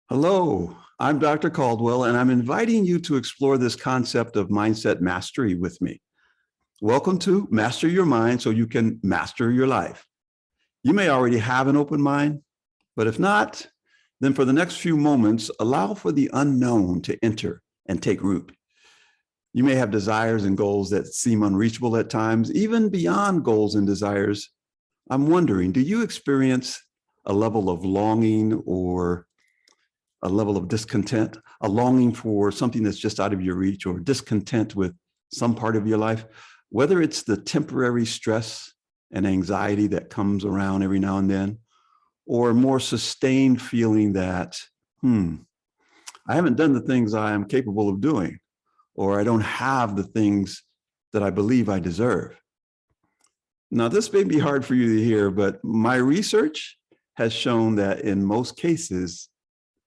Hello, I'm Dr. Caldwell, and I'm inviting you to explore this concept of mindset mastery with me. Welcome to Master Your Mind so you can master your life. You may already have an open mind, but if not, then for the next few moments, allow for the unknown to enter and take root. You may have desires and goals that seem unreachable at times, even beyond goals and desires. I'm wondering, do you experience a level of longing or a level of discontent, a longing for something that's just out of your reach, or discontent with some part of your life, whether it's the temporary stress and anxiety that comes around every now and then, or a more sustained feeling that, I haven't done the things I am capable of doing, or I don't have the things that I believe I deserve. Now, this may be hard for you to hear, but my research has shown that in most cases,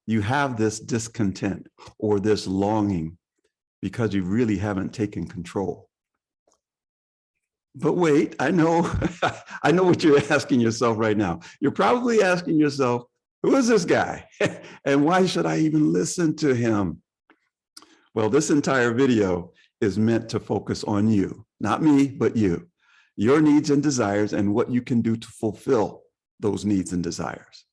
you have this discontent or this longing because you really haven't taken control. But wait, I know, I know what you're asking yourself right now. You're probably asking yourself, who is this guy? And why should I even listen to him? Well, this entire video is meant to focus on you, not me, but you, your needs and desires, and what you can do to fulfill those needs and desires.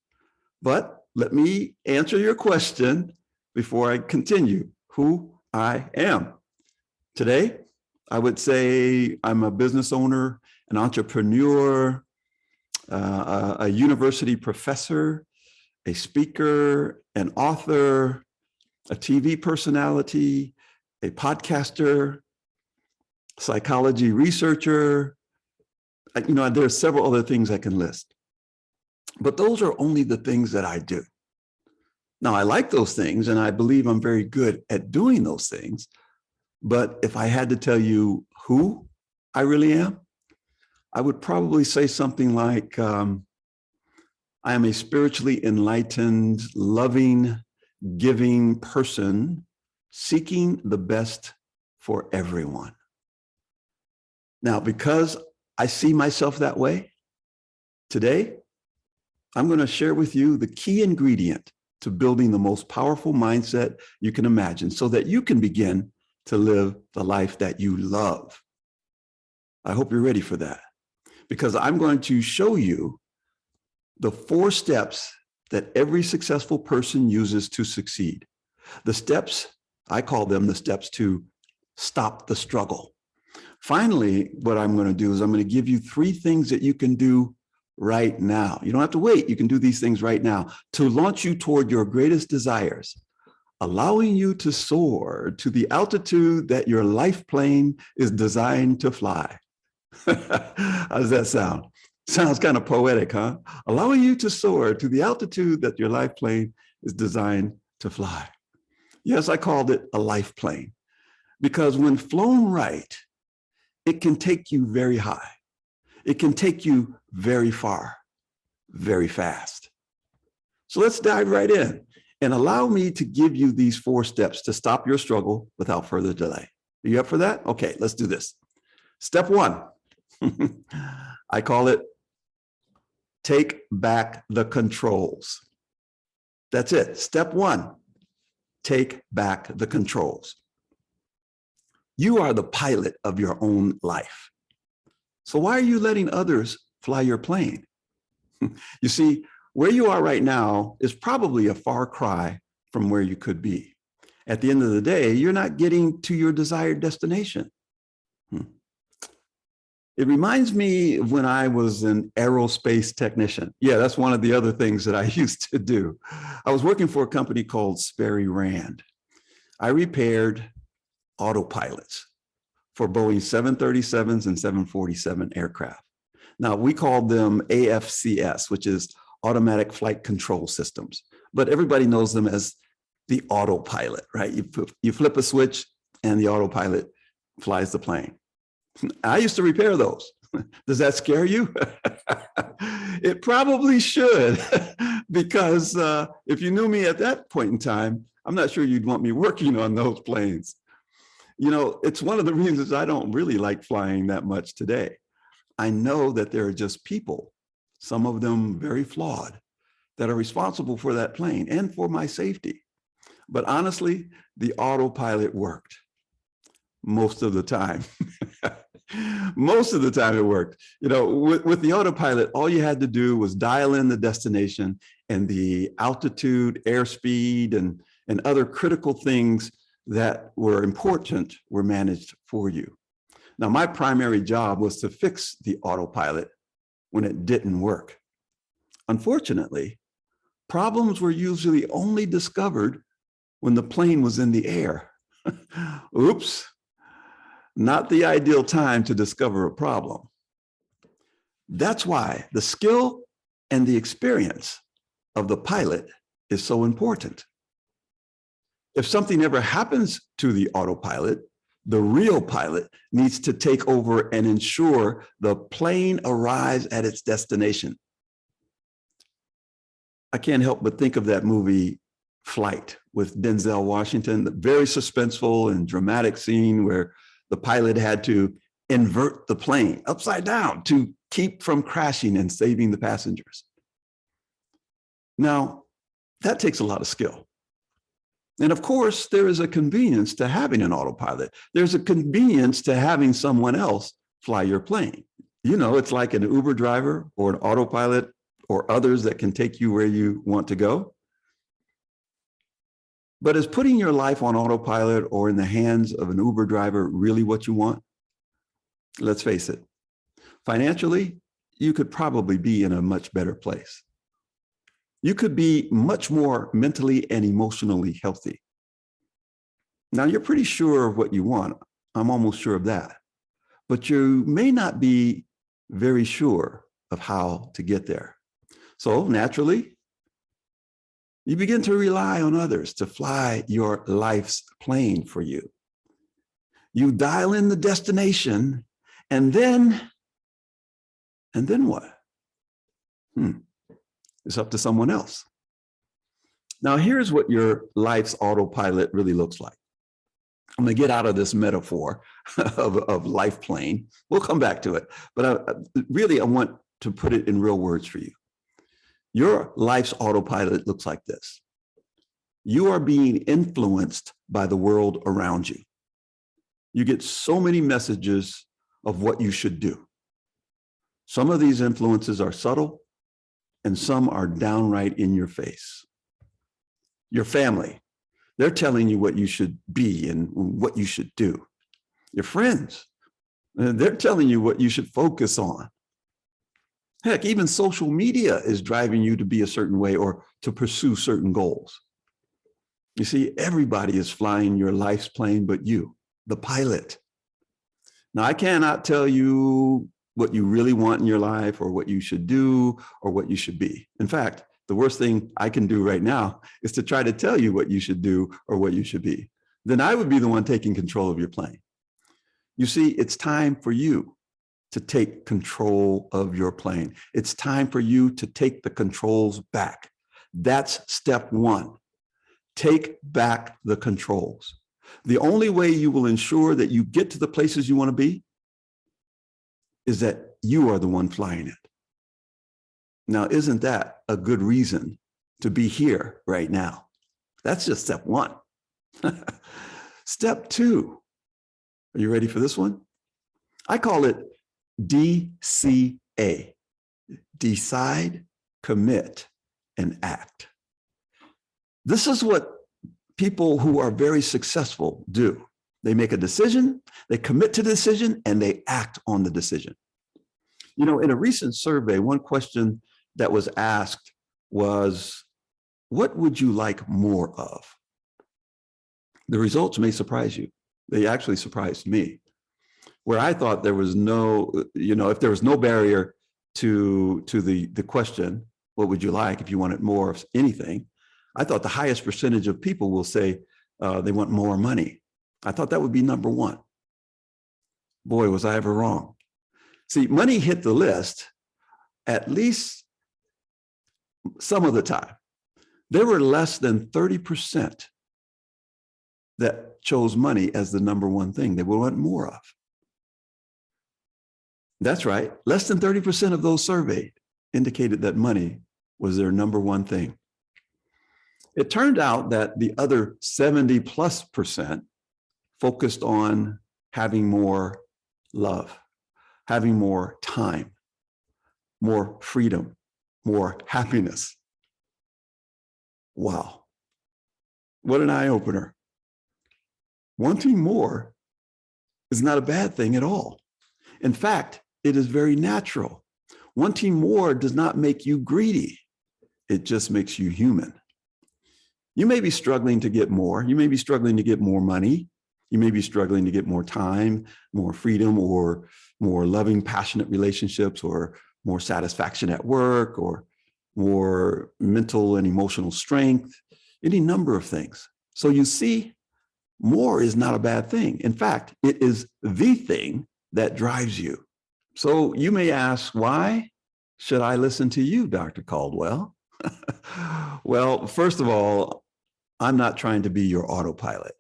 But let me answer your question before I continue who I am. Today, I would say I'm a business owner, an entrepreneur, a university professor, a speaker, an author, a TV personality, a podcaster, psychology researcher. There are several other things I can list. But those are only the things that I do. Now, I like those things, and I believe I'm very good at doing those things. But if I had to tell you who I really am, I would probably say something like, I am a spiritually enlightened, loving, giving person seeking the best for everyone. Now, because I see myself that way, today, I'm going to share with you the key ingredient to building the most powerful mindset you can imagine so that you can begin to live the life that you love. I hope you're ready for that, because I'm going to show you the 4 steps that every successful person uses to succeed. The steps, I call them the steps to stop the struggle. Finally, what I'm going to do is I'm going to give you 3 things that you can do right now. You don't have to wait. You can do these things right now to launch you toward your greatest desires, allowing you to soar to the altitude that your life plane is designed to fly. How does that sound? Sounds kind of poetic, huh? Allowing you to soar to the altitude that your life plane is designed to fly. Yes, I called it a life plane because when flown right, it can take you very high. It can take you very far, very fast. So let's dive right in and allow me to give you these 4 steps to stop your struggle without further delay. Are you up for that? Okay, let's do this. Step 1, I call it take back the controls. That's it. Step 1, take back the controls. You are the pilot of your own life. So why are you letting others fly your plane? You see, where you are right now is probably a far cry from where you could be. At the end of the day, you're not getting to your desired destination. It reminds me of when I was an aerospace technician. Yeah, that's one of the other things that I used to do. I was working for a company called Sperry Rand. I repaired autopilots for Boeing 737s and 747 aircraft. Now, we called them AFCS, which is Automatic Flight Control Systems, but everybody knows them as the autopilot, right? You flip a switch and the autopilot flies the plane. I used to repair those. Does that scare you? It probably should, because if you knew me at that point in time, I'm not sure you'd want me working on those planes. You know, it's one of the reasons I don't really like flying that much today. I know that there are just people, some of them very flawed, that are responsible for that plane and for my safety. But honestly, the autopilot worked most of the time. Most of the time it worked. You know, with the autopilot, all you had to do was dial in the destination, and the altitude, airspeed, and other critical things that were important were managed for you. Now, my primary job was to fix the autopilot when it didn't work. Unfortunately, problems were usually only discovered when the plane was in the air. Oops, not the ideal time to discover a problem. That's why the skill and the experience of the pilot is so important. If something ever happens to the autopilot, the real pilot needs to take over and ensure the plane arrives at its destination. I can't help but think of that movie Flight with Denzel Washington, the very suspenseful and dramatic scene where the pilot had to invert the plane upside down to keep from crashing and saving the passengers. Now, that takes a lot of skill. And of course, there is a convenience to having an autopilot. There's a convenience to having someone else fly your plane. You know, it's like an Uber driver or an autopilot or others that can take you where you want to go. But is putting your life on autopilot or in the hands of an Uber driver really what you want? Let's face it. Financially, you could probably be in a much better place. You could be much more mentally and emotionally healthy. Now, you're pretty sure of what you want. I'm almost sure of that. But you may not be very sure of how to get there. So naturally, you begin to rely on others to fly your life's plane for you. You dial in the destination, and then what? It's up to someone else. Now, here's what your life's autopilot really looks like. I'm going to get out of this metaphor of life plane. We'll come back to it. But I want to put it in real words for you. Your life's autopilot looks like this. You are being influenced by the world around you. You get so many messages of what you should do. Some of these influences are subtle, and some are downright in your face. Your family, they're telling you what you should be and what you should do. Your friends, they're telling you what you should focus on. Heck, even social media is driving you to be a certain way or to pursue certain goals. You see, everybody is flying your life's plane but you, the pilot. Now, I cannot tell you what you really want in your life or what you should do or what you should be. In fact, the worst thing I can do right now is to try to tell you what you should do or what you should be. Then I would be the one taking control of your plane. You see, it's time for you to take control of your plane. It's time for you to take the controls back. That's step one. Take back the controls. The only way you will ensure that you get to the places you want to be is that you are the one flying it. Now, isn't that a good reason to be here right now? That's just step one. Step two. Are you ready for this one? I call it DCA. Decide, commit, and act. This is what people who are very successful do. They make a decision, they commit to the decision, and they act on the decision. You know, in a recent survey, one question that was asked was, what would you like more of? The results may surprise you. They actually surprised me. Where I thought there was no, if there was no barrier to the question, what would you like if you wanted more of anything? I thought the highest percentage of people will say they want more money. I thought that would be number one. Boy, was I ever wrong. See, money hit the list at least some of the time. There were less than 30% that chose money as the number one thing they would want more of. That's right. Less than 30% of those surveyed indicated that money was their number one thing. It turned out that the other 70+% focused on having more love, having more time, more freedom, more happiness. Wow. What an eye-opener. Wanting more is not a bad thing at all. In fact, it is very natural. Wanting more does not make you greedy. It just makes you human. You may be struggling to get more. You may be struggling to get more money. You may be struggling to get more time, more freedom, or more loving, passionate relationships, or more satisfaction at work, or more mental and emotional strength, any number of things. So you see, more is not a bad thing. In fact, it is the thing that drives you. So you may ask, why should I listen to you, Dr. Caldwell? Well, first of all, I'm not trying to be your autopilot.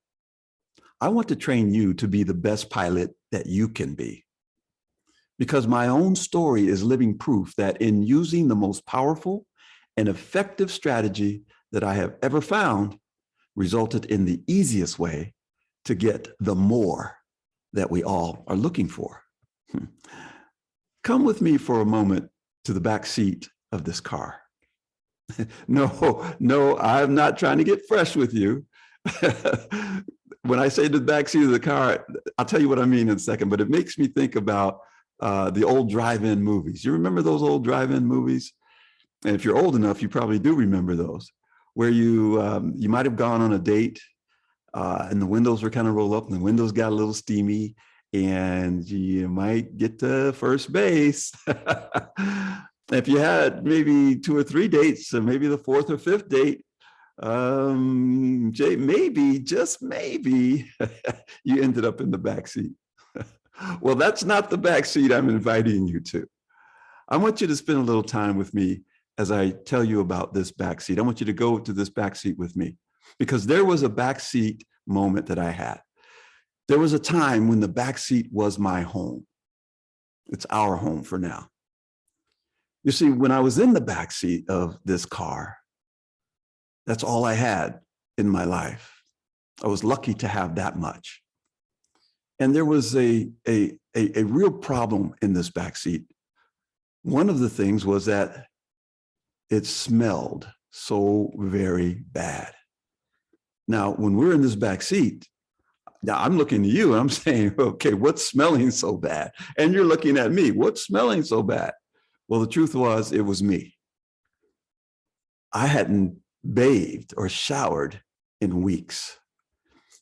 I want to train you to be the best pilot that you can be. Because my own story is living proof that in using the most powerful and effective strategy that I have ever found resulted in the easiest way to get the more that we all are looking for. Come with me for a moment to the back seat of this car. No, I'm not trying to get fresh with you. When I say the back seat of the car, I'll tell you what I mean in a second, but it makes me think about the old drive-in movies. You remember those old drive-in movies? And if you're old enough, you probably do remember those, where you might have gone on a date and the windows were kind of rolled up and the windows got a little steamy and you might get to first base. If you had maybe 2 or 3 dates, so maybe the 4th or 5th date, maybe, just maybe, you ended up in the back seat. Well, that's not the back seat I'm inviting you to. I want you to spend a little time with me as I tell you about this back seat. I want you to go to this back seat with me, because there was a back seat moment that I had. There was a time when the back seat was my home. It's our home for now. You see, when I was in the back seat of this car, that's all I had in my life. I was lucky to have that much. And there was a real problem in this back seat. One of the things was that it smelled so very bad. Now, when we're in this back seat, now I'm looking at you and I'm saying, okay, what's smelling so bad? And you're looking at me, what's smelling so bad? Well, the truth was, it was me. I hadn't bathed or showered in weeks.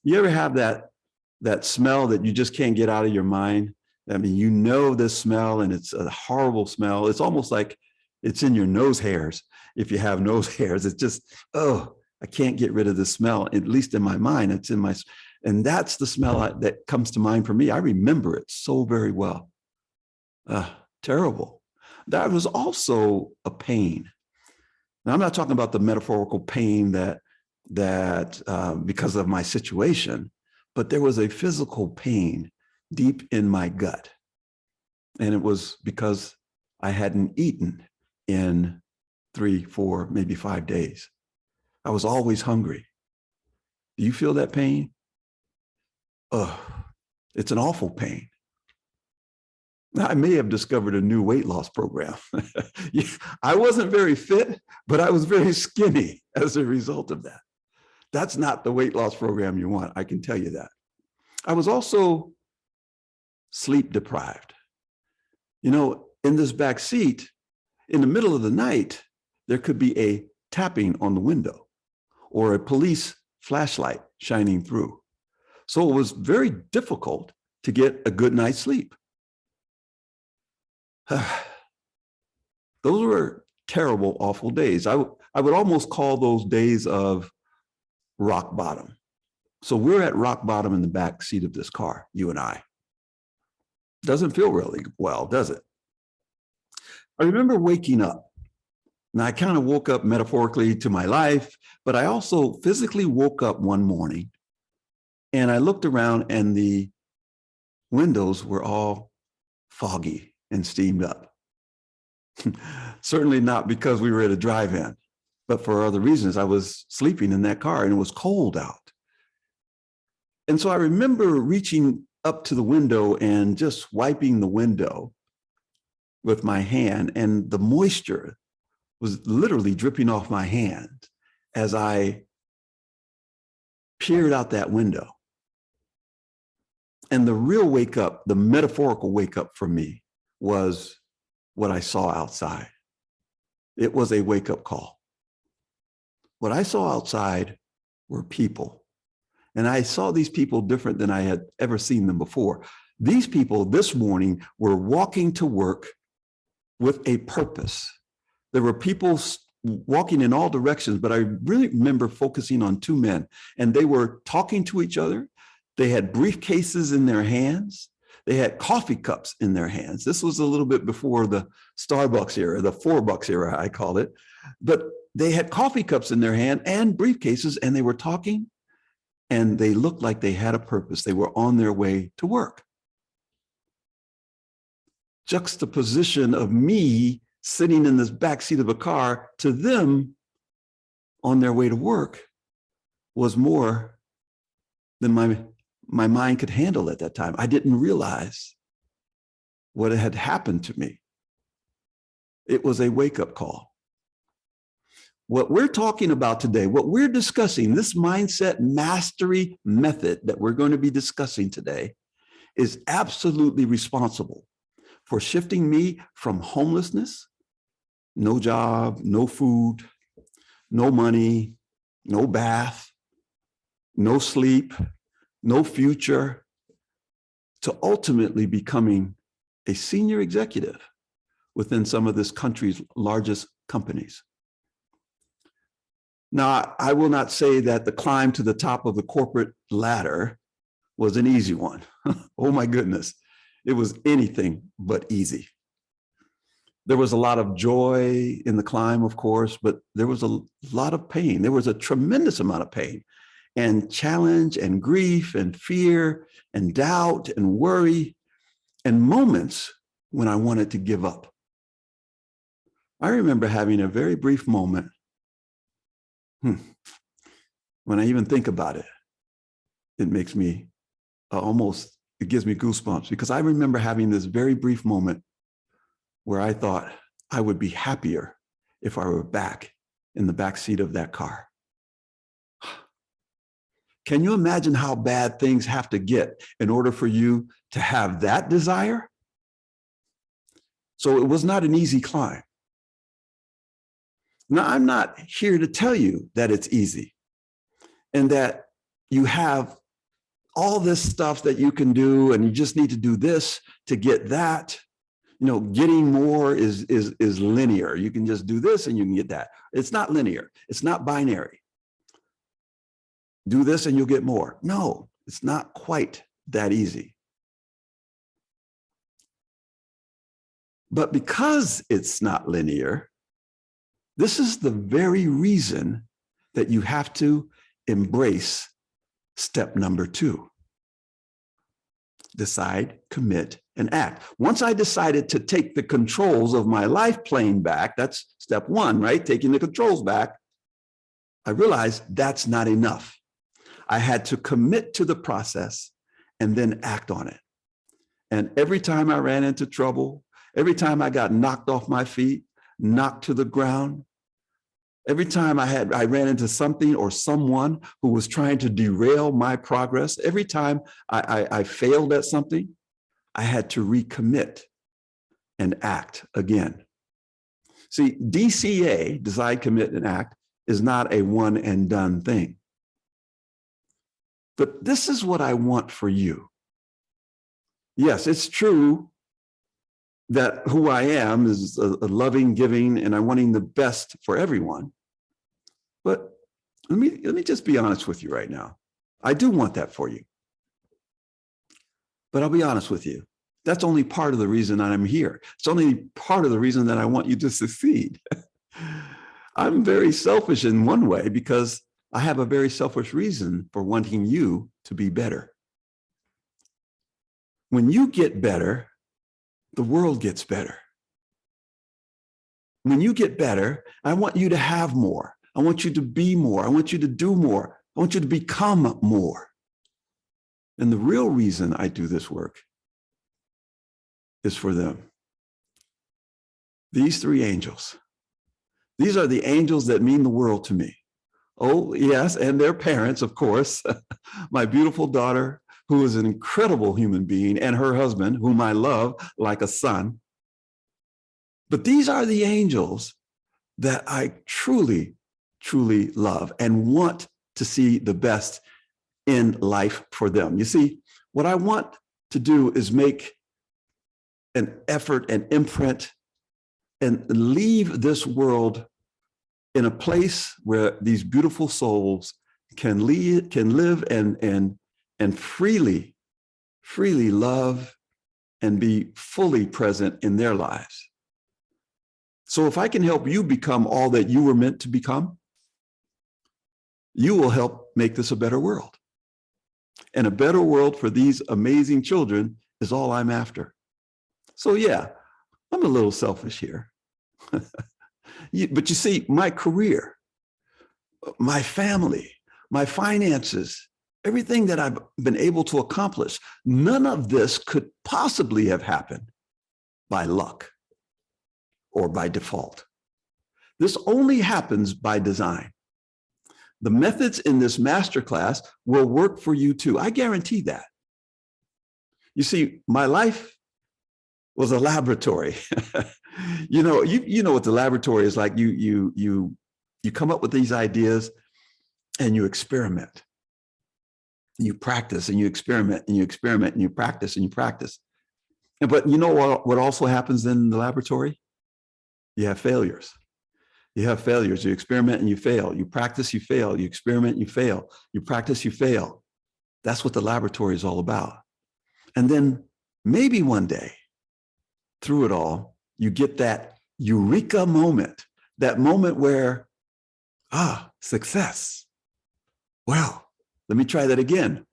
You ever have that smell that you just can't get out of your mind? I mean, you know this smell and it's a horrible smell. It's almost like it's in your nose hairs. If you have nose hairs, it's just, oh, I can't get rid of the smell. At least in my mind, it's in my, and that's the smell that comes to mind for me. I remember it so very well. Terrible. That was also a pain. Now, I'm not talking about the metaphorical pain that because of my situation, but there was a physical pain deep in my gut. And it was because I hadn't eaten in 3, 4, maybe 5 days. I was always hungry. Do you feel that pain? It's an awful pain. I may have discovered a new weight loss program. I wasn't very fit, but I was very skinny as a result of that. That's not the weight loss program you want, I can tell you that. I was also sleep deprived. You know, in this back seat, in the middle of the night, there could be a tapping on the window or a police flashlight shining through. So it was very difficult to get a good night's sleep. Those were terrible, awful days. I would almost call those days of rock bottom. So we're at rock bottom in the back seat of this car, you and I. Doesn't feel really well, does it? I remember waking up. Now, I kind of woke up metaphorically to my life, but I also physically woke up one morning and I looked around and the windows were all foggy and steamed up. Certainly not because we were at a drive-in, but for other reasons. I was sleeping in that car and it was cold out. And so I remember reaching up to the window and just wiping the window with my hand, and the moisture was literally dripping off my hand as I peered out that window. And the real wake up, the metaphorical wake up for me, was what I saw outside. It was a wake up call. What I saw outside were people. And I saw these people different than I had ever seen them before. These people this morning were walking to work with a purpose. There were people walking in all directions, but I really remember focusing on two men, and they were talking to each other. They had briefcases in their hands. They had coffee cups in their hands. This was a little bit before the Starbucks era, the $4 era, I call it. But they had coffee cups in their hand and briefcases, and they were talking, and they looked like they had a purpose. They were on their way to work. Juxtaposition of me sitting in this backseat of a car to them on their way to work was more than my mind could handle at that time. I didn't realize what had happened to me. It was a wake-up call. What we're talking about today, what we're discussing, this mindset mastery method that we're going to be discussing today, is absolutely responsible for shifting me from homelessness, no job, no food, no money, no bath, no sleep, no future, to ultimately becoming a senior executive within some of this country's largest companies. Now, I will not say that the climb to the top of the corporate ladder was an easy one. Oh my goodness, it was anything but easy. There was a lot of joy in the climb, of course, but there was a lot of pain. There was a tremendous amount of pain and challenge and grief and fear and doubt and worry and moments when I wanted to give up. I remember having a very brief moment. When I even think about it, it makes me it gives me goosebumps, because I remember having this very brief moment where I thought I would be happier if I were back in the back seat of that car. Can you imagine how bad things have to get in order for you to have that desire? So it was not an easy climb. Now, I'm not here to tell you that it's easy and that you have all this stuff that you can do and you just need to do this to get that. You know, getting more is linear. You can just do this and you can get that. It's not linear. It's not binary. Do this and you'll get more. No, it's not quite that easy. But because it's not linear, this is the very reason that you have to embrace step number 2. Decide, commit, and act. Once I decided to take the controls of my life plane back, that's step 1, right? Taking the controls back, I realized that's not enough. I had to commit to the process and then act on it. And every time I ran into trouble, every time I got knocked off my feet, knocked to the ground, every time I ran into something or someone who was trying to derail my progress, every time I failed at something, I had to recommit and act again. See, DCA, decide, commit, and act, is not a one and done thing. But this is what I want for you. Yes, it's true that who I am is a loving, giving, and I'm wanting the best for everyone. But let me just be honest with you right now. I do want that for you. But I'll be honest with you. That's only part of the reason that I'm here. It's only part of the reason that I want you to succeed. I'm very selfish in one way because I have a very selfish reason for wanting you to be better. When you get better, the world gets better. when you get better, I want you to have more. I want you to be more. I want you to do more. I want you to become more. And the real reason I do this work is for them. These three angels. These are the angels that mean the world to me. Oh, yes, and their parents, of course. My beautiful daughter, who is an incredible human being, and her husband, whom I love like a son. But these are the angels that I truly, truly love and want to see the best in life for them. You see, what I want to do is make an effort and imprint and leave this world in a place where these beautiful souls can live and freely love and be fully present in their lives. So if I can help you become all that you were meant to become, you will help make this a better world. And a better world for these amazing children is all I'm after. So yeah, I'm a little selfish here. But you see, my career, my family, my finances, everything that I've been able to accomplish, none of this could possibly have happened by luck or by default. This only happens by design. The methods in this masterclass will work for you too. I guarantee that. You see, my life was a laboratory. You know what the laboratory is like. You come up with these ideas and you experiment. You practice and you experiment and you experiment and you practice and you practice. But you know what also happens in the laboratory? You have failures. You have failures. You experiment and you fail. You practice, you fail. You experiment, you fail. You practice, you fail. That's what the laboratory is all about. And then maybe one day, through it all, you get that eureka moment, that moment where, success. Well, let me try that again.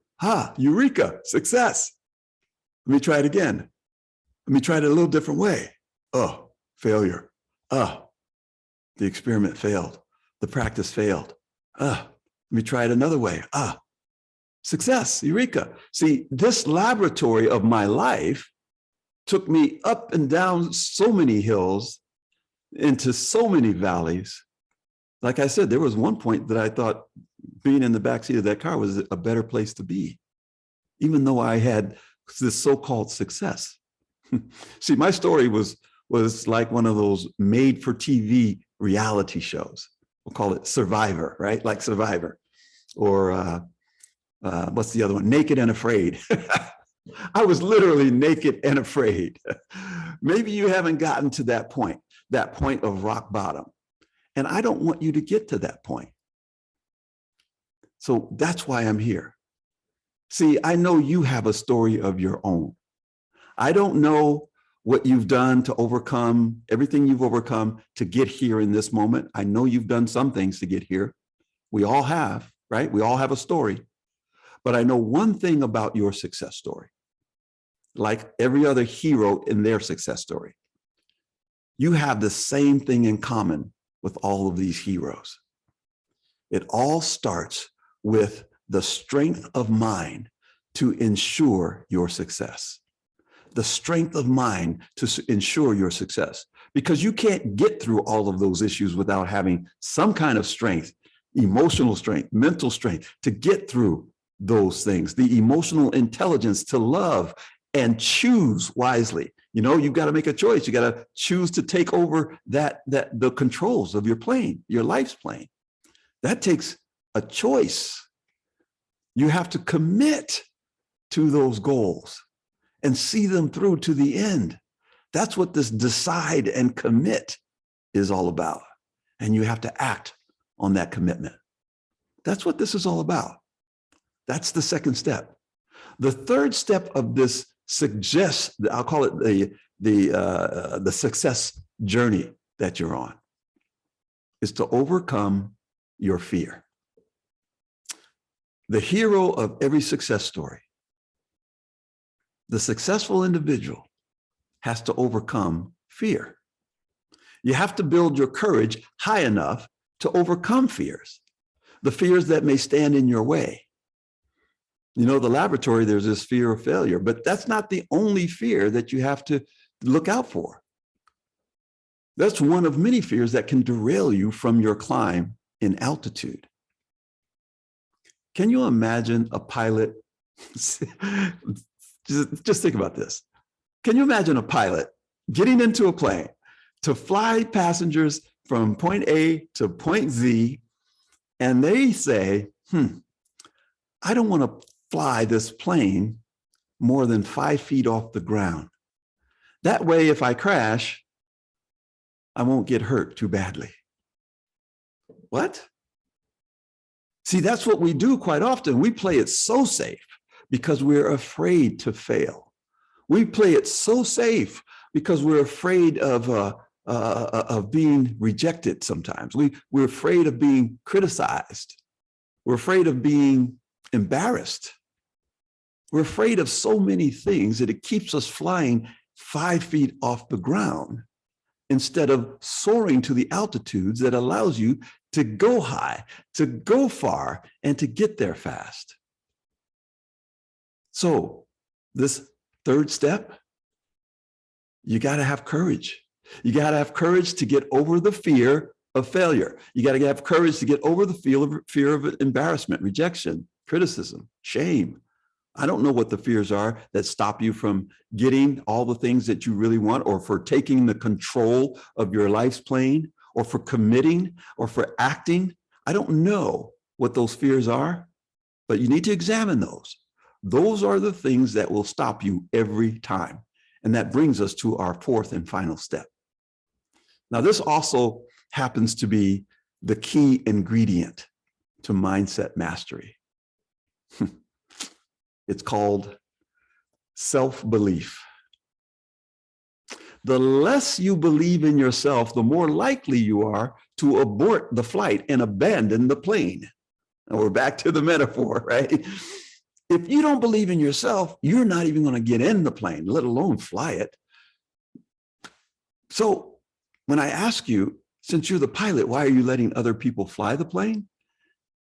Eureka, success. Let me try it again. Let me try it a little different way. Oh, failure. The experiment failed. The practice failed. Let me try it another way. Success, eureka. See, this laboratory of my life took me up and down so many hills, into so many valleys. Like I said, there was one point that I thought being in the backseat of that car was a better place to be, even though I had this so-called success. See, my story was like one of those made-for-TV reality shows. We'll call it Survivor, right? Like Survivor. Or what's the other one? Naked and Afraid. I was literally naked and afraid. Maybe you haven't gotten to that point of rock bottom. And I don't want you to get to that point. So that's why I'm here. See, I know you have a story of your own. I don't know what you've done to overcome everything you've overcome to get here in this moment. I know you've done some things to get here. We all have, right? We all have a story. But I know one thing about your success story, like every other hero in their success story. You have the same thing in common with all of these heroes. It all starts with the strength of mind to ensure your success. The strength of mind to ensure your success. Because you can't get through all of those issues without having some kind of strength, emotional strength, mental strength to get through those things, the emotional intelligence to love and choose wisely. You know, you've got to make a choice. You got to choose to take over the controls of your plane, your life's plane. That takes a choice. You have to commit to those goals and see them through to the end. That's what this decide and commit is all about. And you have to act on that commitment. That's what this is all about. That's the second step. The third step of this suggests, I'll call it the success journey that you're on, is to overcome your fear. The hero of every success story, the successful individual, has to overcome fear. You have to build your courage high enough to overcome fears, the fears that may stand in your way. You know, the laboratory, there's this fear of failure, but that's not the only fear that you have to look out for. That's one of many fears that can derail you from your climb in altitude. Can you imagine a pilot? just think about this. Can you imagine a pilot getting into a plane to fly passengers from point A to point Z, and they say, I don't want to fly this plane more than 5 feet off the ground. That way, if I crash, I won't get hurt too badly. What? See, that's what we do quite often. We play it so safe because we're afraid to fail. We play it so safe because we're afraid of being rejected sometimes. We're afraid of being criticized. We're afraid of being embarrassed. We're afraid of so many things that it keeps us flying 5 feet off the ground instead of soaring to the altitudes that allows you to go high, to go far, and to get there fast. So this third step, you got to have courage. You got to have courage to get over the fear of failure. You got to have courage to get over the fear of embarrassment, rejection, criticism, shame. I don't know what the fears are that stop you from getting all the things that you really want, or for taking the control of your life's plane, or for committing, or for acting. I don't know what those fears are, but you need to examine those. Those are the things that will stop you every time. And that brings us to our fourth and final step. Now, this also happens to be the key ingredient to mindset mastery. It's called self-belief. The less you believe in yourself, the more likely you are to abort the flight and abandon the plane. And we're back to the metaphor, right? If you don't believe in yourself, you're not even going to get in the plane, let alone fly it. So when I ask you, since you're the pilot, why are you letting other people fly the plane?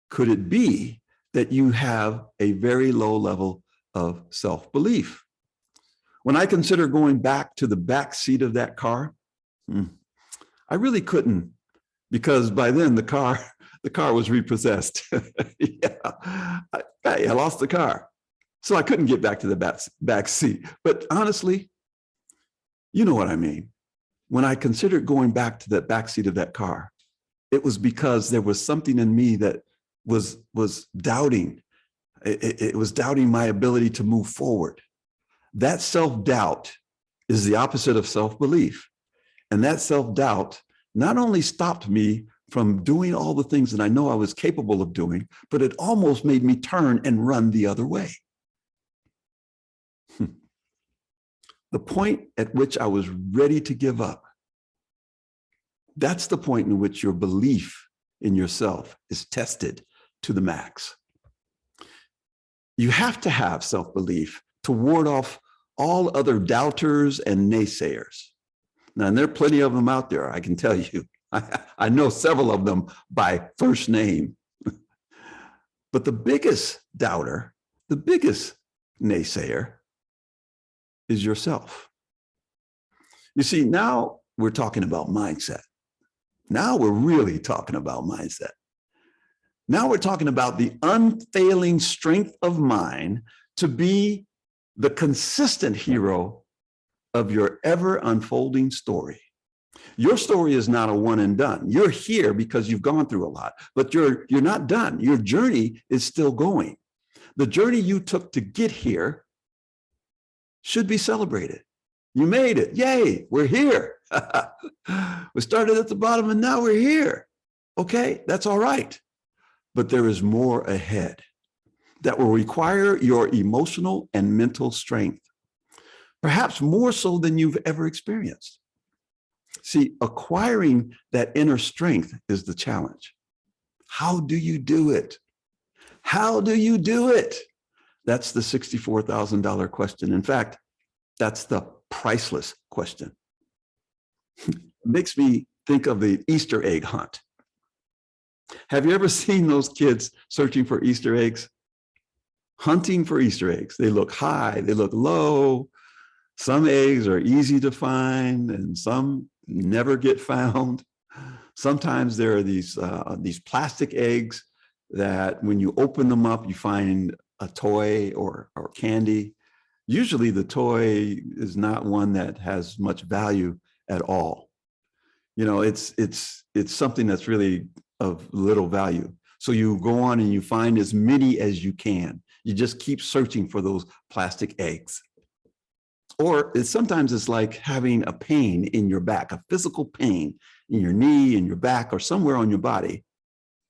Could it be that you have a very low level of self-belief? When I consider going back to the back seat of that car, I really couldn't, because by then the car was repossessed. I lost the car. So I couldn't get back to the back seat. But honestly, you know what I mean. When I considered going back to the back seat of that car, it was because there was something in me that was doubting. It was doubting my ability to move forward. That self-doubt is the opposite of self-belief. And that self-doubt not only stopped me from doing all the things that I know I was capable of doing, but it almost made me turn and run the other way. The point at which I was ready to give up, that's the point in which your belief in yourself is tested to the max. You have to have self-belief to ward off all other doubters and naysayers. Now, and there are plenty of them out there, I can tell you. I know several of them by first name. But the biggest doubter, the biggest naysayer is yourself. You see, now we're talking about mindset. Now we're really talking about mindset. Now we're talking about the unfailing strength of mind to be the consistent hero of your ever unfolding story. Your story is not a one and done. You're here because you've gone through a lot, but you're not done. Your journey is still going. The journey you took to get here should be celebrated. You made it. Yay, we're here. We started at the bottom and now we're here. Okay, that's all right. But there is more ahead that will require your emotional and mental strength, perhaps more so than you've ever experienced. See, acquiring that inner strength is the challenge. How do you do it? How do you do it? That's the $64,000 question. In fact, that's the priceless question. It makes me think of the Easter egg hunt. Have you ever seen those kids searching for Easter eggs? Hunting for Easter eggs. They look high, they look low. Some eggs are easy to find and some never get found. Sometimes there are these plastic eggs that when you open them up, you find a toy or candy. Usually the toy is not one that has much value at all. You know, it's something that's really of little value. So you go on and you find as many as you can. You just keep searching for those plastic eggs. Or sometimes it's like having a pain in your back, a physical pain in your knee, in your back, or somewhere on your body,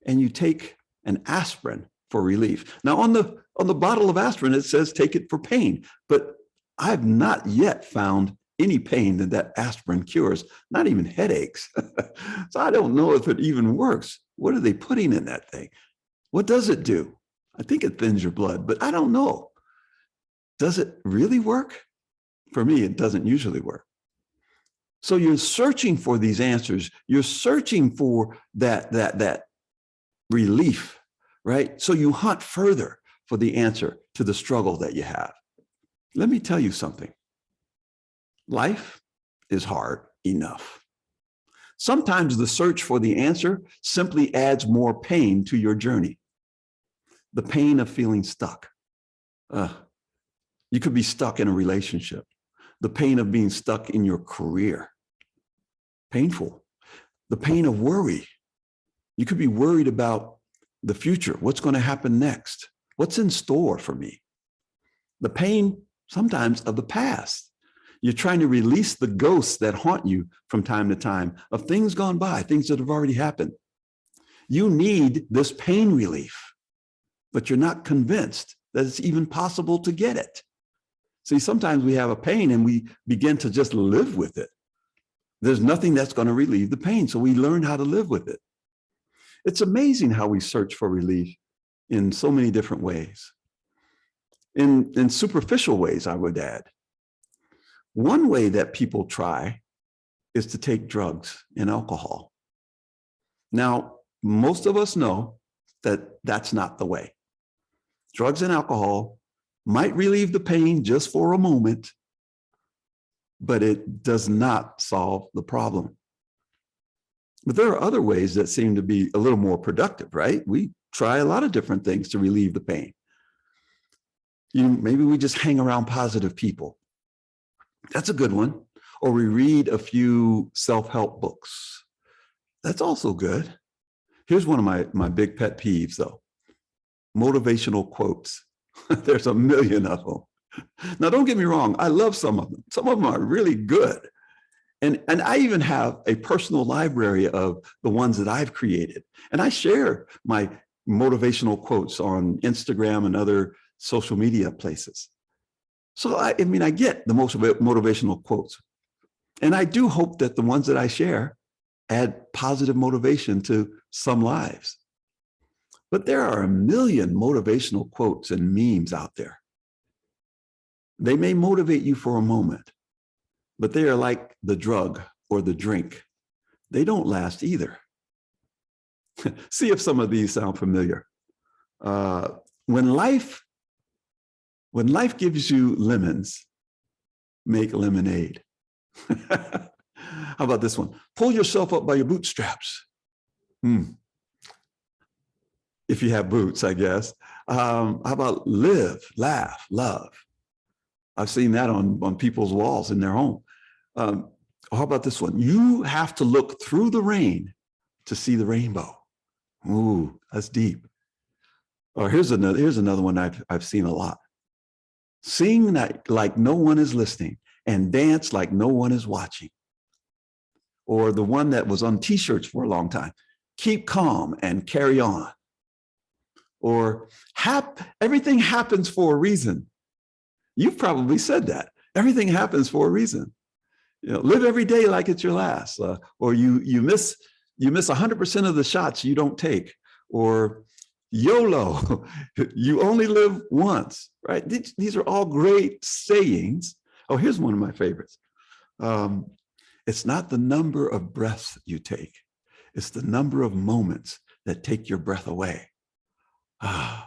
and you take an aspirin for relief. Now on the bottle of aspirin, it says take it for pain, but I've not yet found any pain that aspirin cures, not even headaches. So I don't know if it even works. What are they putting in that thing? What does it do? I think it thins your blood, but I don't know. Does it really work? For me, it doesn't usually work. So you're searching for these answers. You're searching for that relief, right? So you hunt further for the answer to the struggle that you have. Let me tell you something. Life is hard enough. Sometimes the search for the answer simply adds more pain to your journey. The pain of feeling stuck. You could be stuck in a relationship. The pain of being stuck in your career. Painful. The pain of worry. You could be worried about the future. What's going to happen next? What's in store for me? The pain sometimes of the past. You're trying to release the ghosts that haunt you from time to time of things gone by, things that have already happened. You need this pain relief, but you're not convinced that it's even possible to get it. See, sometimes we have a pain and we begin to just live with it. There's nothing that's going to relieve the pain, so we learn how to live with it. It's amazing how we search for relief in so many different ways. In superficial ways, I would add. One way that people try is to take drugs and alcohol. Now, most of us know that that's not the way. Drugs and alcohol might relieve the pain just for a moment, but it does not solve the problem. But there are other ways that seem to be a little more productive, right? We try a lot of different things to relieve the pain. Maybe we just hang around positive people. That's a good one. Or we read a few self-help books. That's also good. Here's one of my big pet peeves, though. Motivational quotes. There's a million of them. Now, don't get me wrong. I love some of them. Some of them are really good. And I even have a personal library of the ones that I've created. And I share my motivational quotes on Instagram and other social media places. So, I get the most motivational quotes. And I do hope that the ones that I share add positive motivation to some lives. But there are a million motivational quotes and memes out there. They may motivate you for a moment, but they are like the drug or the drink. They don't last either. See if some of these sound familiar. When life gives you lemons, make lemonade. How about this one? Pull yourself up by your bootstraps. If you have boots, I guess. How about live, laugh, love? I've seen that on people's walls in their home. How about this one? You have to look through the rain to see the rainbow. Ooh, that's deep. Or here's another one I've seen a lot. Sing like no one is listening and dance like no one is watching. Or the one that was on t-shirts for a long time. Keep calm and carry on. Or everything happens for a reason. You've probably said that. Everything happens for a reason. Live every day like it's your last. Or you miss 100% of the shots you don't take. Or YOLO, you only live once, right? These are all great sayings. Oh, here's one of my favorites. It's not the number of breaths you take. It's the number of moments that take your breath away. It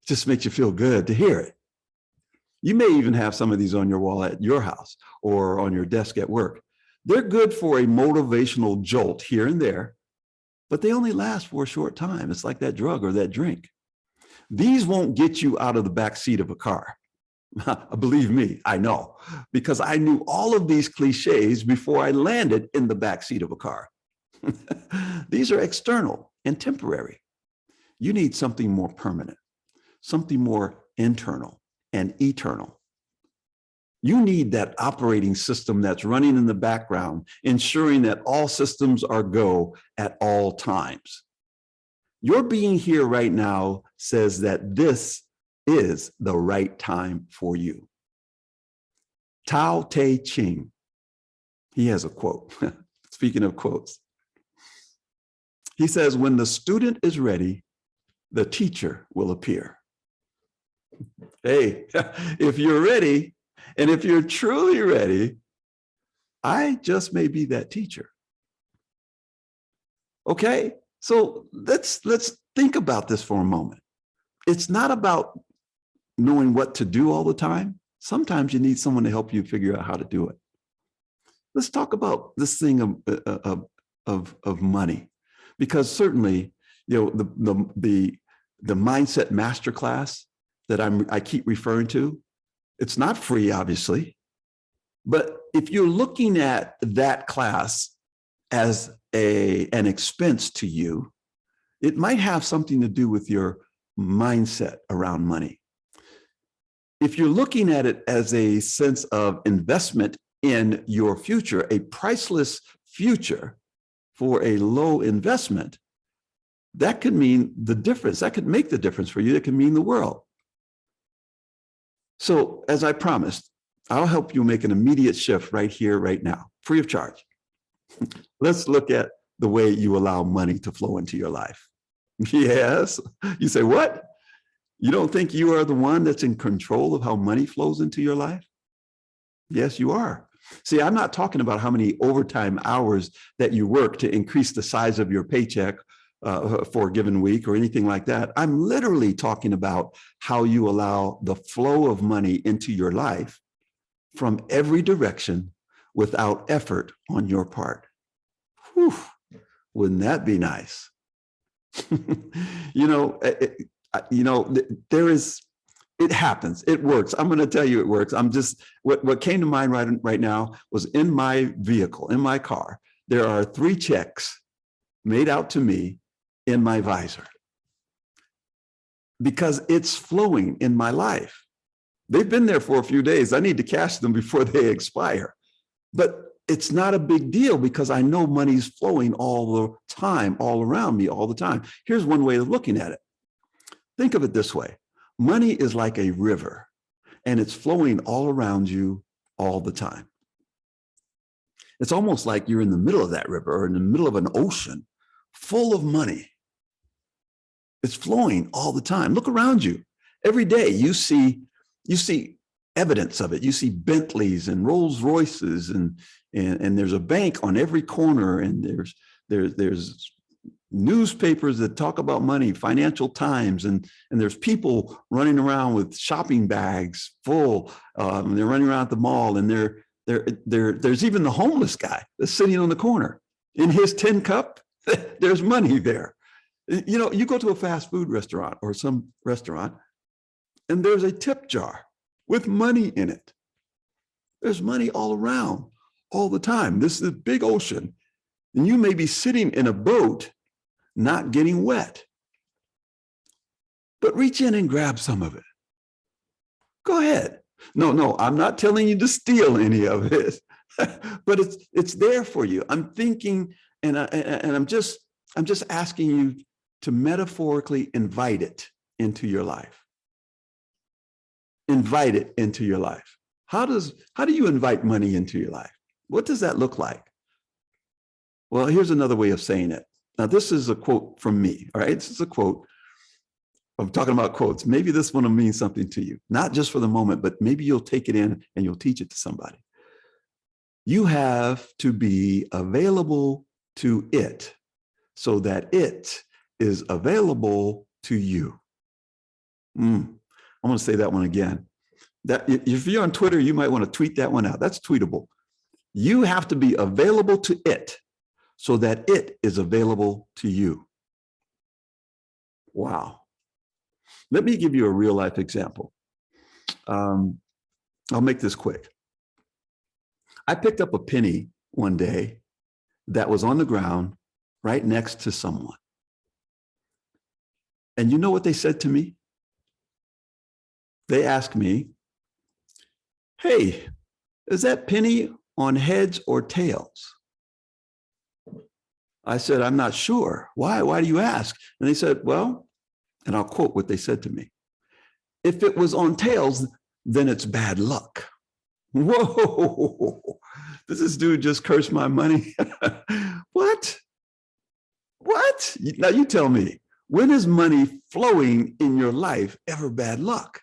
just makes you feel good to hear it. You may even have some of these on your wall at your house or on your desk at work. They're good for a motivational jolt here and there, but they only last for a short time. It's like that drug or that drink. These won't get you out of the back seat of a car. Believe me, I know, because I knew all of these cliches before I landed in the back seat of a car. These are external and temporary. You need something more permanent, something more internal and eternal. You need that operating system that's running in the background, ensuring that all systems are go at all times. Your being here right now says that this is the right time for you. Tao Te Ching, he has a quote. Speaking of quotes, he says, when the student is ready, the teacher will appear. Hey, if you're ready, and if you're truly ready, I just may be that teacher. Okay, so let's think about this for a moment. It's not about knowing what to do all the time. Sometimes you need someone to help you figure out how to do it. Let's talk about this thing of money, because certainly, you know, the mindset masterclass that I keep referring to, it's not free, obviously, but if you're looking at that class as an expense to you, it might have something to do with your mindset around money. If you're looking at it as a sense of investment in your future, a priceless future for a low investment, that could mean the difference. That could make the difference for you. That could mean the world. So as I promised, I'll help you make an immediate shift right here, right now, free of charge. Let's look at the way you allow money to flow into your life. Yes. You say, what? You don't think you are the one that's in control of how money flows into your life? Yes, you are. See, I'm not talking about how many overtime hours that you work to increase the size of your paycheck for a given week or anything like that. I'm literally talking about how you allow the flow of money into your life from every direction without effort on your part. Whew, wouldn't that be nice? It happens. It works. I'm going to tell you it works. What came to mind right now was in my vehicle, in my car, there are 3 checks made out to me in my visor because it's flowing in my life. They've been there for a few days. I need to cash them before they expire. But it's not a big deal because I know money's flowing all the time, all around me all the time. Here's one way of looking at it. Think of it this way. Money is like a river and it's flowing all around you all the time. It's almost like you're in the middle of that river or in the middle of an ocean full of money. It's flowing all the time. Look around you. Every day you see evidence of it. You see Bentleys and Rolls Royces and there's a bank on every corner, and there's newspapers that talk about money, Financial Times, and there's people running around with shopping bags full. They're running around at the mall, and there's even the homeless guy that's sitting on the corner in his tin cup. There's money there. You know, you go to a fast food restaurant or some restaurant, and there's a tip jar with money in it. There's money all around all the time. This is a big ocean, and you may be sitting in a boat not getting wet, but reach in and grab some of it. Go ahead. No, I'm not telling you to steal any of it, but it's there for you. I'm thinking, and I'm just asking you to metaphorically invite it into your life. Invite it into your life. How do you invite money into your life? What does that look like? Well, here's another way of saying it. Now, this is a quote from me, all right? This is a quote. I'm talking about quotes. Maybe this one will mean something to you, not just for the moment, but maybe you'll take it in and you'll teach it to somebody. You have to be available to it so that it is available to you. I'm going to say that one again. That if you're on Twitter, you might want to tweet that one out. That's tweetable. You have to be available to it so that it is available to you. Wow. Let me give you a real life example. I'll make this quick. I picked up a penny one day that was on the ground right next to someone. And you know what they said to me? They asked me, hey, is that penny on heads or tails? I said, I'm not sure. Why? Why do you ask? And they said, well, and I'll quote what they said to me. If it was on tails, then it's bad luck. Whoa, does this dude just curse my money? What? What? Now you tell me, when is money flowing in your life ever bad luck?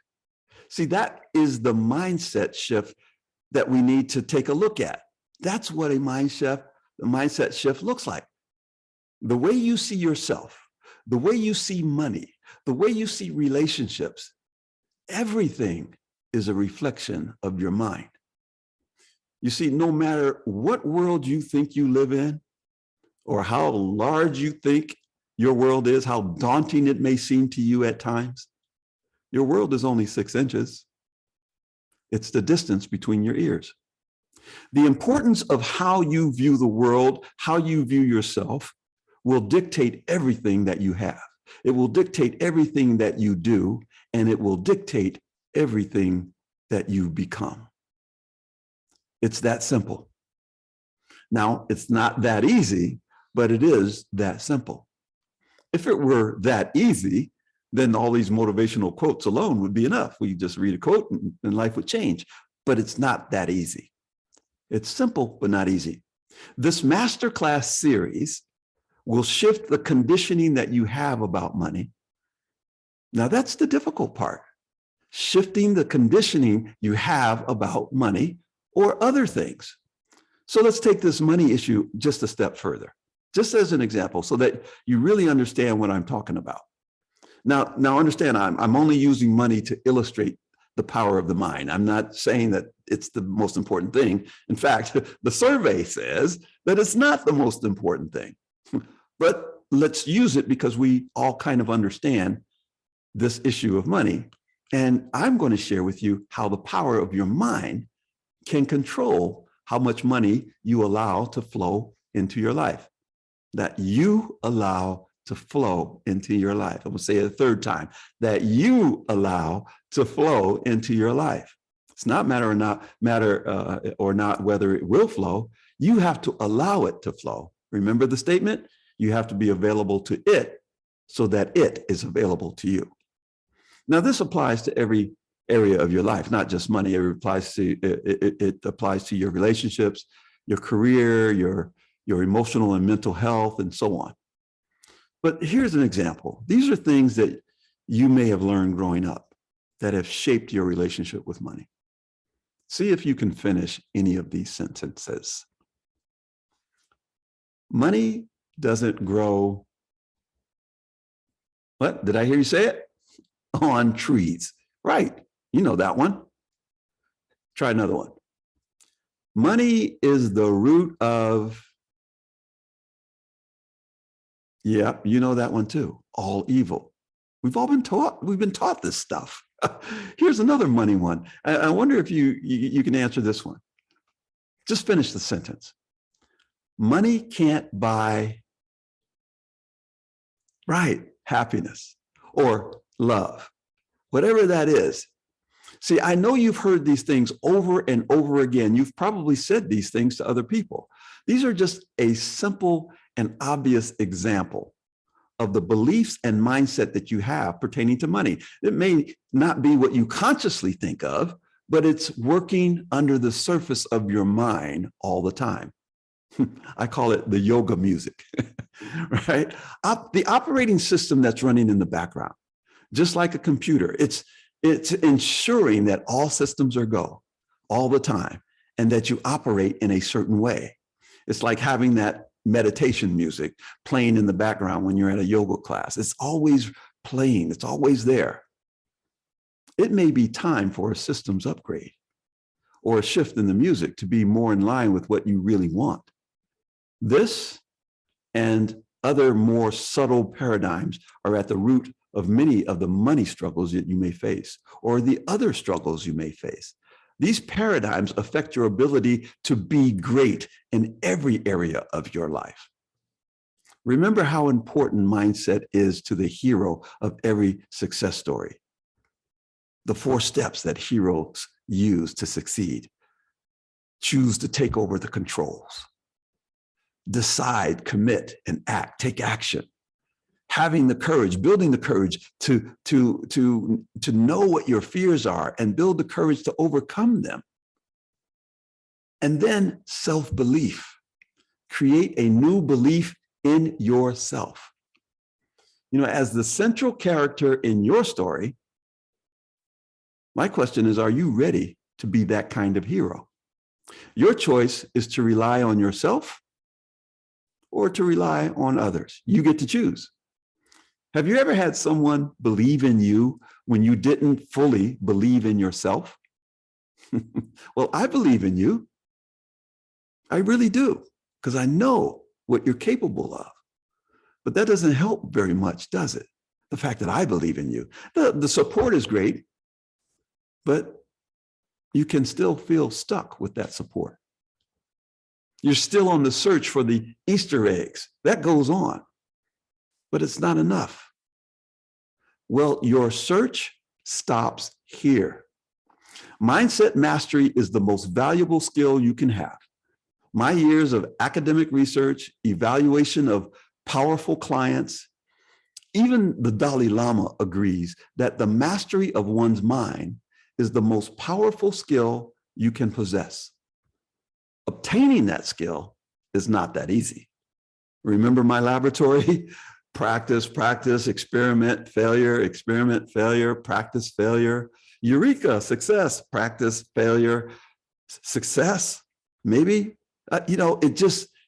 See, that is the mindset shift that we need to take a look at. That's what a mindset shift looks like. The way you see yourself, the way you see money, the way you see relationships, everything is a reflection of your mind. You see, no matter what world you think you live in, or how large you think your world is, how daunting it may seem to you at times, your world is only 6 inches. It's the distance between your ears. The importance of how you view the world, how you view yourself, will dictate everything that you have. It will dictate everything that you do, and it will dictate everything that you become. It's that simple. Now, it's not that easy, but it is that simple. If it were that easy, then all these motivational quotes alone would be enough. We just read a quote and life would change. But it's not that easy. It's simple, but not easy. This Masterclass series will shift the conditioning that you have about money. Now, that's the difficult part. Shifting the conditioning you have about money or other things. So let's take this money issue just a step further, just as an example, so that you really understand what I'm talking about. Now understand, I'm only using money to illustrate the power of the mind. I'm not saying that it's the most important thing. In fact, the survey says that it's not the most important thing. But let's use it because we all kind of understand this issue of money. And I'm going to share with you how the power of your mind can control how much money you allow to flow into your life. That you allow to flow into your life. I'm going to say it a third time, that you allow to flow into your life. It's not matter or not whether it will flow. You have to allow it to flow. Remember the statement? You have to be available to it so that it is available to you. Now, this applies to every area of your life, not just money. It applies to your relationships, your career, your emotional and mental health, and so on. But here's an example. These are things that you may have learned growing up that have shaped your relationship with money. See if you can finish any of these sentences. Money doesn't grow. What? Did I hear you say it? On trees. Right. You know that one. Try another one. Money is the root of, yeah, you know that one too. All evil. We've been taught this stuff. Here's another money one. I wonder if you can answer this one. Just finish the sentence. Money can't buy, right, happiness or love, whatever that is. See, I know you've heard these things over and over again. You've probably said these things to other people. These are just a simple and obvious example of the beliefs and mindset that you have pertaining to money. It may not be what you consciously think of, but it's working under the surface of your mind all the time. I call it the yoga music, right? The operating system that's running in the background, just like a computer, it's ensuring that all systems are go all the time. and that you operate in a certain way. It's like having that meditation music playing in the background when you're at a yoga class. It's always playing, it's always there. It may be time for a systems upgrade or a shift in the music to be more in line with what you really want. This and other more subtle paradigms are at the root of many of the money struggles that you may face, or the other struggles you may face. These paradigms affect your ability to be great in every area of your life. Remember how important mindset is to the hero of every success story. The 4 steps that heroes use to succeed. Choose to take over the controls. Decide, commit, and act. Take action. Having the courage, building the courage to know what your fears are and build the courage to overcome them. And then self-belief. Create a new belief in yourself. You know, as the central character in your story, my question is, are you ready to be that kind of hero? Your choice is to rely on yourself or to rely on others. You get to choose. Have you ever had someone believe in you when you didn't fully believe in yourself? Well, I believe in you. I really do, because I know what you're capable of. But that doesn't help very much, does it? The fact that I believe in you. The support is great, but you can still feel stuck with that support. You're still on the search for the Easter eggs. That goes on, but it's not enough. Well, your search stops here. Mindset mastery is the most valuable skill you can have. My years of academic research, evaluation of powerful clients, even the Dalai Lama agrees that the mastery of one's mind is the most powerful skill you can possess. Obtaining that skill is not that easy. Remember my laboratory? Practice, practice, experiment, failure, practice, failure. Eureka, success, practice, failure, success, maybe.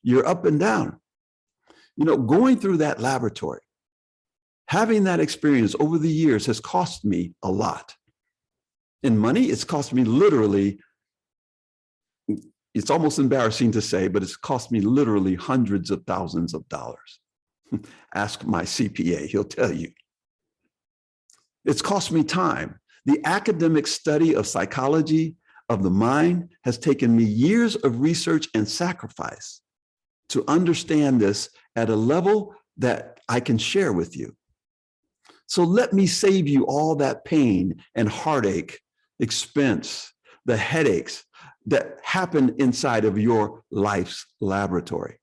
You're up and down. Going through that laboratory, having that experience over the years has cost me a lot. In money, it's cost me literally, it's almost embarrassing to say, but it's cost me literally hundreds of thousands of dollars. Ask my CPA, he'll tell you. It's cost me time. The academic study of psychology of the mind has taken me years of research and sacrifice to understand this at a level that I can share with you. So let me save you all that pain and heartache, expense, the headaches that happen inside of your life's laboratory.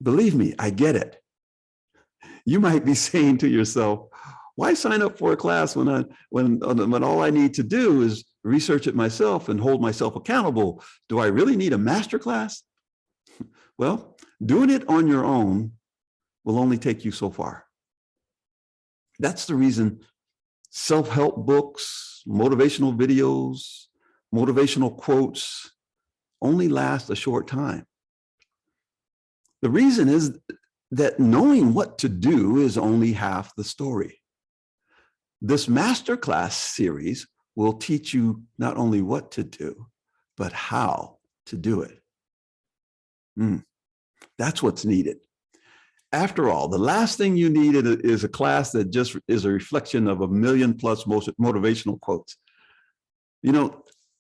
Believe me, I get it. You might be saying to yourself, why sign up for a class when all I need to do is research it myself and hold myself accountable? Do I really need a masterclass? Well, doing it on your own will only take you so far. That's the reason self-help books, motivational videos, motivational quotes only last a short time. The reason is that knowing what to do is only half the story. This masterclass series will teach you not only what to do, but how to do it. That's what's needed. After all, the last thing you need is a class that just is a reflection of 1 million plus motivational quotes.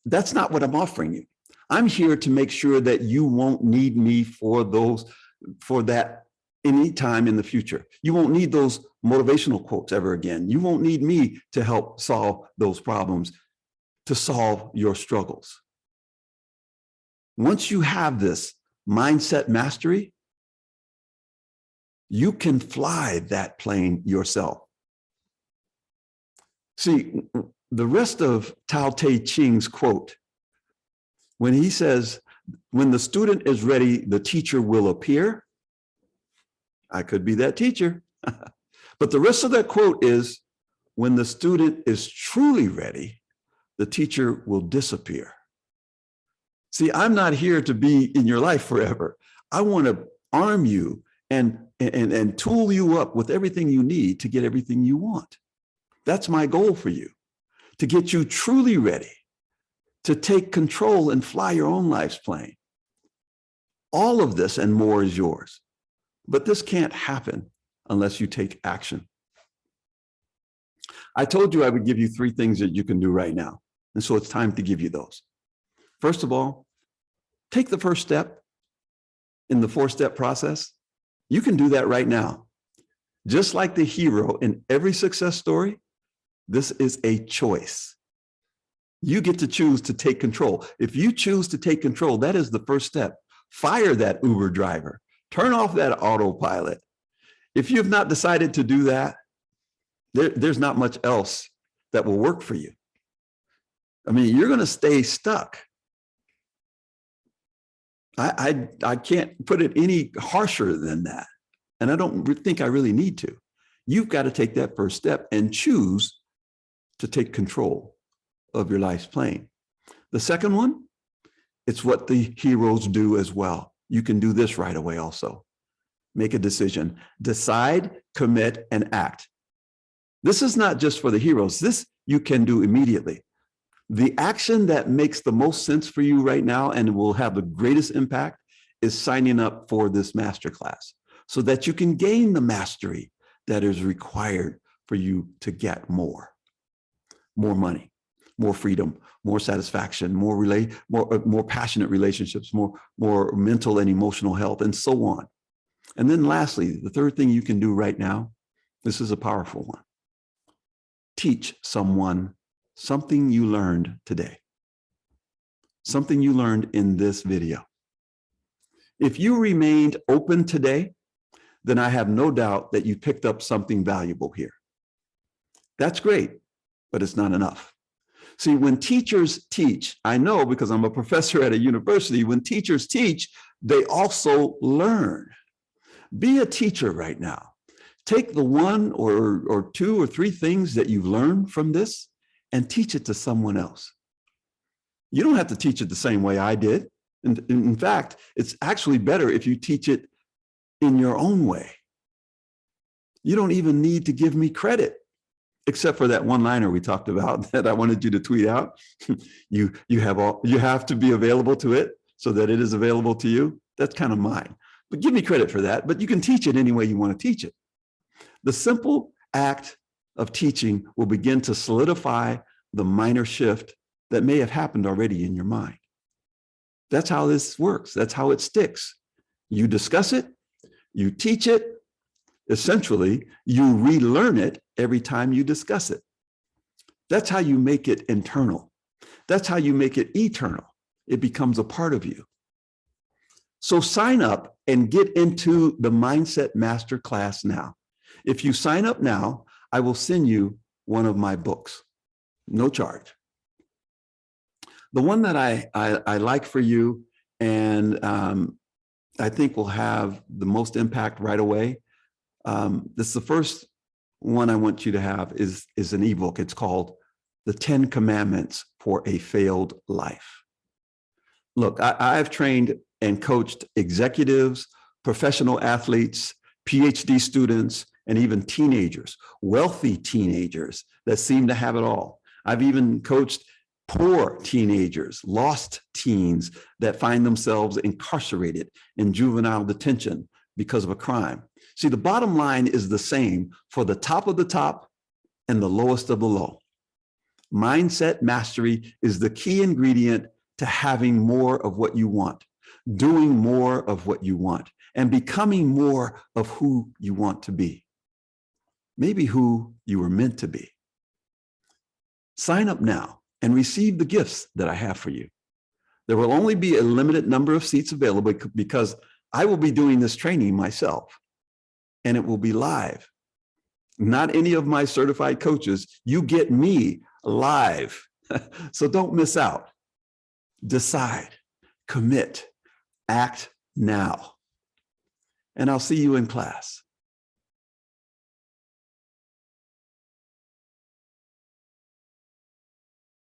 That's not what I'm offering you. I'm here to make sure that you won't need me for that any time in the future. You won't need those motivational quotes ever again. You won't need me to help solve those problems, to solve your struggles. Once you have this mindset mastery, you can fly that plane yourself. See, the rest of Tao Te Ching's quote, when he says, when the student is ready, the teacher will appear. I could be that teacher. But the rest of that quote is, when the student is truly ready, the teacher will disappear. See, I'm not here to be in your life forever. I want to arm you and tool you up with everything you need to get everything you want. That's my goal for you, to get you truly ready to take control and fly your own life's plane. All of this and more is yours, but this can't happen unless you take action. I told you I would give you 3 things that you can do right now, and so it's time to give you those. First of all, take the first step in the 4-step process. You can do that right now. Just like the hero in every success story, this is a choice. You get to choose to take control. If you choose to take control, that is the first step. Fire that Uber driver. Turn off that autopilot. If you have not decided to do that, there's not much else that will work for you. I mean, you're going to stay stuck. I can't put it any harsher than that. And I don't think I really need to. You've got to take that first step and choose to take control of your life's plane. The second one, it's what the heroes do as well. You can do this right away also. Make a decision. Decide, commit, and act. This is not just for the heroes. This you can do immediately. The action that makes the most sense for you right now and will have the greatest impact is signing up for this masterclass so that you can gain the mastery that is required for you to get more money, more freedom, more satisfaction, more passionate relationships, more mental and emotional health, and so on. And then lastly, the third thing you can do right now, this is a powerful one. Teach someone something you learned today, something you learned in this video. If you remained open today, then I have no doubt that you picked up something valuable here. That's great, but it's not enough. See, when teachers teach, I know because I'm a professor at a university, when teachers teach, they also learn. Be a teacher right now. Take the 1 or 2 or 3 things that you've learned from this and teach it to someone else. You don't have to teach it the same way I did. And in fact, it's actually better if you teach it in your own way. You don't even need to give me credit, except for that one-liner we talked about that I wanted you to tweet out. You have to be available to it so that it is available to you. That's kind of mine. But give me credit for that. But you can teach it any way you want to teach it. The simple act of teaching will begin to solidify the minor shift that may have happened already in your mind. That's how this works. That's how it sticks. You discuss it, you teach it, essentially, you relearn it every time you discuss it. That's how you make it internal. That's how you make it eternal. It becomes a part of you. So sign up and get into the Mindset Masterclass now. If you sign up now, I will send you one of my books, no charge. The one that I like for you and I think will have the most impact right away. This is the first one I want you to have is an ebook. It's called The 10 Commandments for a Failed Life. Look, I've trained and coached executives, professional athletes, PhD students, and even teenagers, wealthy teenagers that seem to have it all. I've even coached poor teenagers, lost teens that find themselves incarcerated in juvenile detention because of a crime. See, the bottom line is the same for the top of the top and the lowest of the low. Mindset mastery is the key ingredient to having more of what you want, doing more of what you want, and becoming more of who you want to be. Maybe who you were meant to be. Sign up now and receive the gifts that I have for you. There will only be a limited number of seats available because I will be doing this training myself, and it will be live. Not any of my certified coaches. You get me live. So don't miss out. Decide, commit, act now. And I'll see you in class.